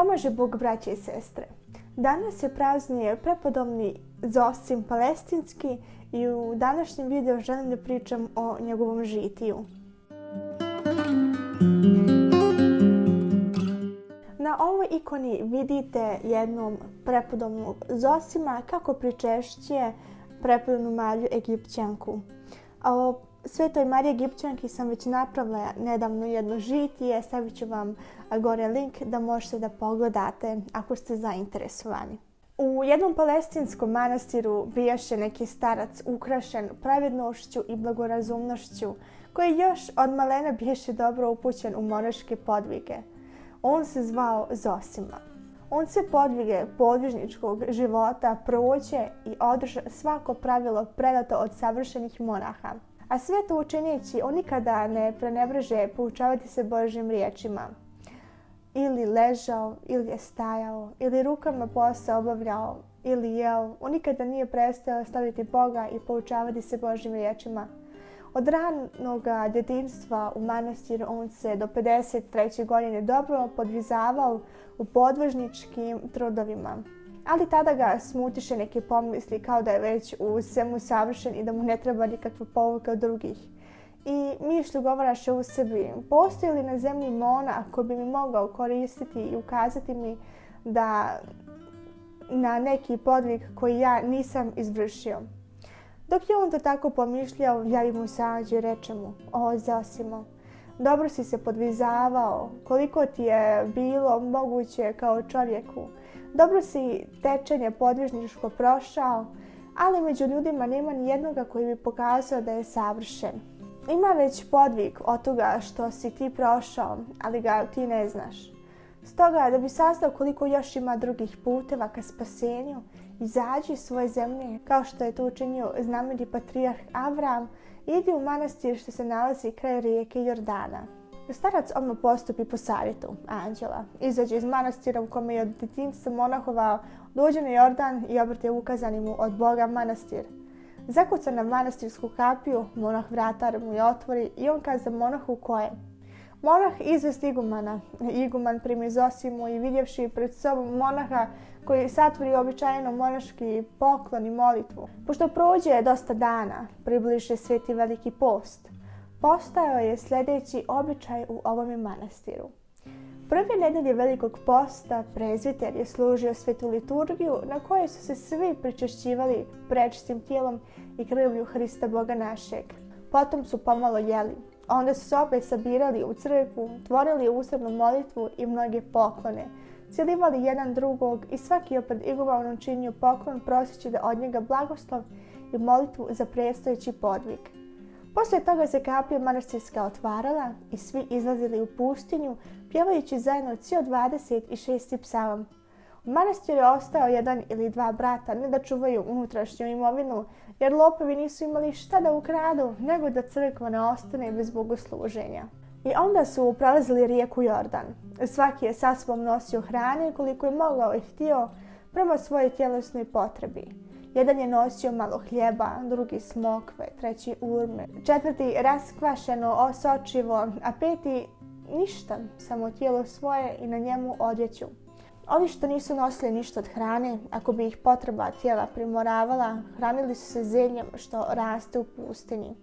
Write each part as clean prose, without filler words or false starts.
Pomaže Bog, braće i sestre. Danas se praznuje prepodobni Zosim Palestinski i u današnjem videu želim da pričam o njegovom žitiju. Na ovoj ikoni vidite jednu prepodobnu Zosima kako pričešćuje prepodobnu Mariju Egipćanku. O Svetoj Mariji Egipćanki sam već napravila nedavno jedno žitije, stavit ću vam gore link da možete da pogledate ako ste zainteresovani. U jednom palestinskom manastiru bijaše neki starac ukrašen pravednošću i blagorazumnošću, koji još od malena bijaše dobro upućen u monaške podvige. On se zvao Zosima. On se podvige podvižničkog života prođe i održa svako pravilo predato od savršenih monaha. A sve to učineći, on nikada ne prenebreže poučavati se Božjim riječima. Ili ležao, ili je stajao, ili rukama posao obavljao, ili jeo. On nikada nije prestao slaviti Boga i poučavati se Božjim riječima. Od ranog djetinjstva u manastiru on se do 53. godine dobro podvizavao u podvižničkim trudovima. Ali tada ga smutiše neke pomisli kao da je već u svemu savršen i da mu ne treba nikakva pouka od drugih. I mišlju govaraše u sebi, postoji li na zemlji monah koji bi mi mogao koristiti i ukazati mi da na neki podvig koji ja nisam izvršio. Dok je on to tako pomišljao, javi mu se anđeo i reče mu: "O Zosimo, dobro si se podvizavao, koliko ti je bilo moguće kao čovjeku. Dobro si tečenje podvižničko prošao, ali među ljudima nema ni jednoga koji bi pokazao da je savršen. Ima već podvig od toga što si ti prošao, ali ga ti ne znaš. Stoga, da bi saznao koliko još ima drugih puteva ka spasenju, izađi iz svoje zemlje, kao što je to učinio znameniti patrijarh Avram, idi u manastir što se nalazi kraj rijeke Jordana." Starac odmah postupi po savjetu anđela. Izađe iz manastira u kome je od djetinjstva monahovao, dođe na Jordan i obrte ukazani mu od Boga manastir. Zakuca na manastirsku kapiju, monah vratar mu je otvori i on kaza monahu ko je. Monah izvesti igumana. Iguman primi Zosimu i vidjevši pred sobom monaha koji satvori običajno monaški poklon i molitvu. Pošto prođe dosta dana, približe Sveti Veliki post. Postojao je sljedeći običaj u ovome manastiru. Prve nedelje Velikog posta prezviter je služio svetu liturgiju na kojoj su se svi pričešćivali prečistim tijelom i krvlju Hrista Boga našeg. Potom su pomalo jeli. Onda su se opet sabirali u crkvu, tvorili usrednu molitvu i mnoge poklone. Cijelivali jedan drugog i svaki je pred igumanom činio poklon prosjeći da od njega blagoslov i molitvu za predstojeći podvig. Poslije toga se kapija manastirska otvarala i svi izlazili u pustinju, pjevajući zajedno cijel 26. psalam. U manastiru je ostao jedan ili dva brata, ne da čuvaju unutrašnju imovinu, jer lopovi nisu imali šta da ukradu, nego da crkva ne ostane bez bogosluženja. I onda su prelazili rijeku Jordan. Svaki je sa sobom nosio hrane koliko je mogao i htio prema svojoj tjelesnoj potrebi. Jedan je nosio malo hljeba, drugi smokve, treći urme, četvrti raskvašeno osočivo, a peti ništa, samo tijelo svoje i na njemu odjeću. Ovi što nisu nosili ništa od hrane, ako bi ih potreba tijela primoravala, hranili su se zeljem što raste u pustinji.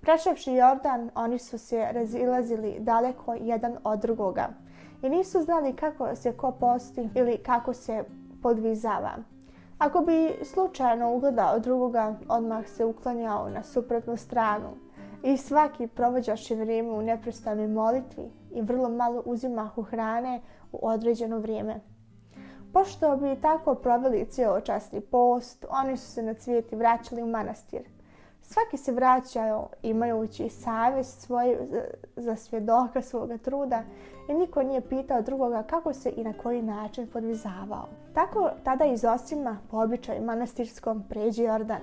Prešavši Jordan, oni su se razilazili daleko jedan od drugoga i nisu znali kako se ko posti ili kako se podvizava. Ako bi slučajno ugledao drugoga, odmah se uklanjao na suprotnu stranu i svaki provođaše vrijeme u neprestanoj molitvi i vrlo malo uzimahu hrane u određeno vrijeme. Pošto bi tako proveli cijeločasni post, oni su se na cvijeti vraćali u manastir. Svaki se vraćao imajući savjest svoju za svjedoka svoga truda i niko nije pitao drugoga kako se i na koji način podvizavao. Tako tada i Zosima po običaju manastirskom pređe Jordan.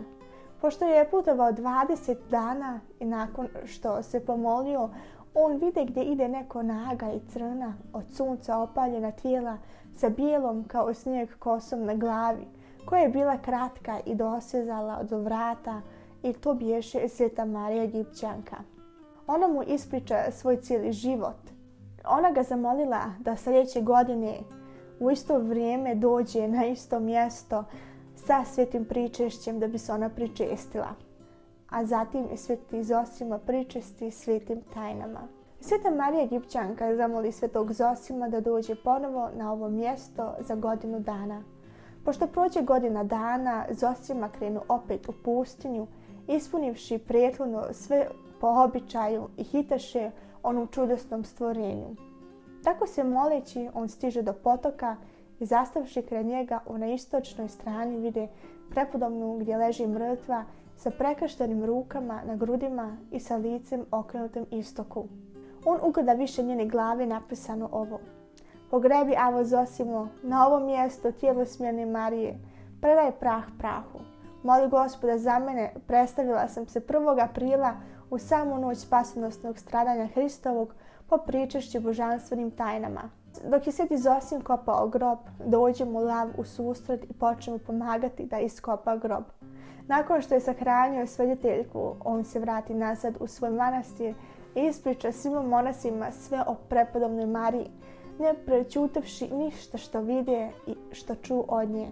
Pošto je putovao 20 dana i nakon što se pomolio, on vide gdje ide neko naga i crna, od sunca opaljena tijela sa bijelom kao snijeg kosom na glavi, koja je bila kratka i dosezala do vrata, i to biješe Sveta Marija Egipćanka. Ona mu ispriča svoj cijeli život. Ona ga zamolila da sljedeće godine u isto vrijeme dođe na isto mjesto sa svetim pričešćem da bi se ona pričestila. A zatim i sveti Zosima pričesti svetim tajnama. Sveta Marija Egipćanka zamoli svetog Zosima da dođe ponovo na ovo mjesto za godinu dana. Pošto prođe godina dana, Zosima krenu opet u pustinju, ispunivši prethodno sve po običaju i hitaše onom čudesnom stvorenju. Tako se moleći, on stiže do potoka i zastavši kraj njega na istočnoj strani vide prepodobnu gdje leži mrtva sa prekrštenim rukama na grudima i sa licem okrenutim istoku. On ugleda više njene glave napisano ovo: Pogrebi avo Zosimo, na ovo mjesto tijelo smjerne Marije, predaj prah prahu. Moli Gospoda za mene, predstavila sam se 1. aprila u samu noć spasonosnog stradanja Hristovog po pričešću božanstvenim tajnama. Dok je sveti Zosim kopao grob, dođe mu lav u susret i počne mu pomagati da iskopa grob. Nakon što je sahranio svediteljku, on se vrati nazad u svoj manastir i ispriča svima monasima sve o prepodobnoj Mariji, ne prećutavši ništa što vide i što ču od nje.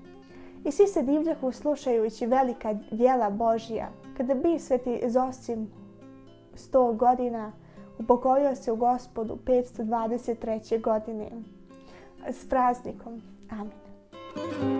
I svi se divljahu slušajući velika djela Božija. Kada bi sveti Zosim 100 godina, upokojio se u Gospodu 523. godine. S praznikom. Amin.